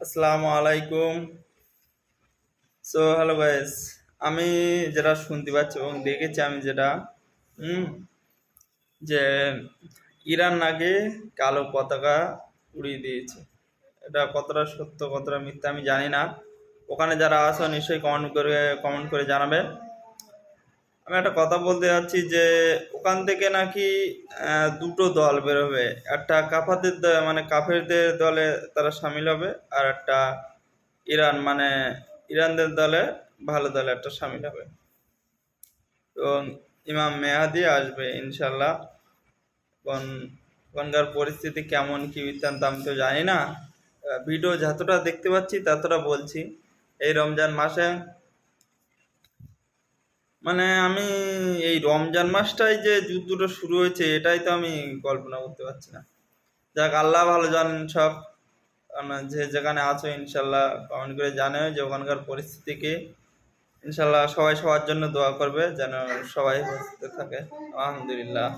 আসসালামু আলাইকুম। Hello guys, আমি যেটা শুনতে পাচ্ছি এবং দেখেছি, আমি যেটা হুম যে ইরান নাকি কালো পতাকা উড়িয়ে দিয়েছে। এটা কতটা সত্য কতটা মিথ্যা আমি জানি না। ওখানে যারা আছো নিশ্চয়ই কমেন্ট করে জানাবে। আমি একটা কথা বলতে যাচ্ছি যে ওখান থেকে নাকি দুটো দল বেরোবে। একটা মানে কাফেরদের দলে তারা সামিল হবে, আর একটা ইরান মানে ইরানদের দলে ভালো দলে একটা সামিল হবে, এবং ইমাম মেহাদি আসবে ইনশাল্লাহ। কোন কোনকার পরিস্থিতি কেমন কি বৃত্তান্ত আমি তো জানি না। ভিডিও যতটা দেখতে পাচ্ছি ততটা বলছি। এই রমজান মাসে মানে আমি এই রমজান মাসটাই যে যুদ্ধটা শুরু হয়েছে এটাই তো আমি কল্পনা করতে পারছি না। যাক, আল্লাহ ভালো জানেন সব। যে যেখানে আছো ইনশাল্লাহ কমেন্ট করে জানাও যে ওখানকার পরিস্থিতি কি। ইনশাল্লাহ সবাই সবার জন্য দোয়া করবে যেন সবাই সুস্থ থাকে। আলহামদুলিল্লাহ।